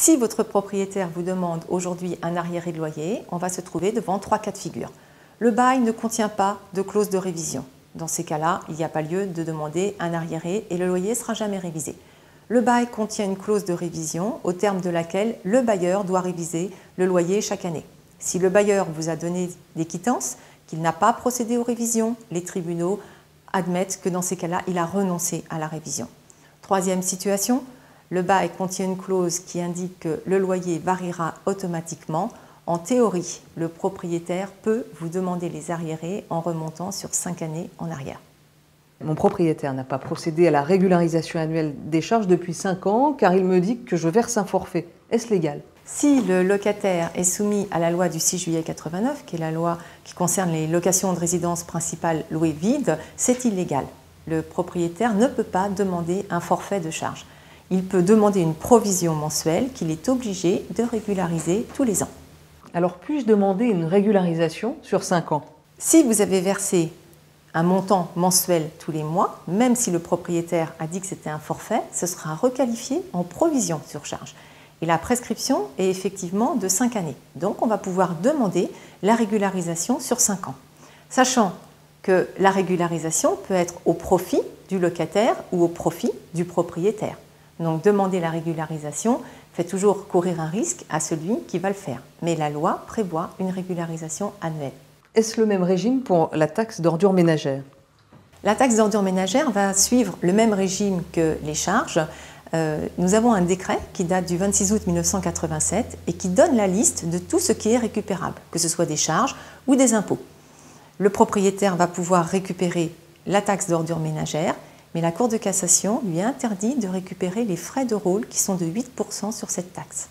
Si votre propriétaire vous demande aujourd'hui un arriéré de loyer, on va se trouver devant 3 cas de figure. Le bail ne contient pas de clause de révision. Dans ces cas-là, il n'y a pas lieu de demander un arriéré et le loyer ne sera jamais révisé. Le bail contient une clause de révision au terme de laquelle le bailleur doit réviser le loyer chaque année. Si le bailleur vous a donné des quittances, qu'il n'a pas procédé aux révisions, les tribunaux admettent que dans ces cas-là, il a renoncé à la révision. Troisième situation, le bail contient une clause qui indique que le loyer variera automatiquement. En théorie, le propriétaire peut vous demander les arriérés en remontant sur 5 années en arrière. Mon propriétaire n'a pas procédé à la régularisation annuelle des charges depuis 5 ans car il me dit que je verse un forfait. Est-ce légal? Si le locataire est soumis à la loi du 6 juillet 89, qui est la loi qui concerne les locations de résidence principale louées vides, c'est illégal. Le propriétaire ne peut pas demander un forfait de charge. Il peut demander une provision mensuelle qu'il est obligé de régulariser tous les ans. Alors puis-je demander une régularisation sur 5 ans? Si vous avez versé un montant mensuel tous les mois, même si le propriétaire a dit que c'était un forfait, ce sera requalifié en provision sur charge. Et la prescription est effectivement de 5 années. Donc on va pouvoir demander la régularisation sur 5 ans. Sachant que la régularisation peut être au profit du locataire ou au profit du propriétaire. Donc demander la régularisation fait toujours courir un risque à celui qui va le faire. Mais la loi prévoit une régularisation annuelle. Est-ce le même régime pour la taxe d'ordures ménagères? La taxe d'ordures ménagères va suivre le même régime que les charges. Nous avons un décret qui date du 26 août 1987 et qui donne la liste de tout ce qui est récupérable, que ce soit des charges ou des impôts. Le propriétaire va pouvoir récupérer la taxe d'ordures ménagères, mais la Cour de cassation lui interdit de récupérer les frais de rôle qui sont de 8% sur cette taxe.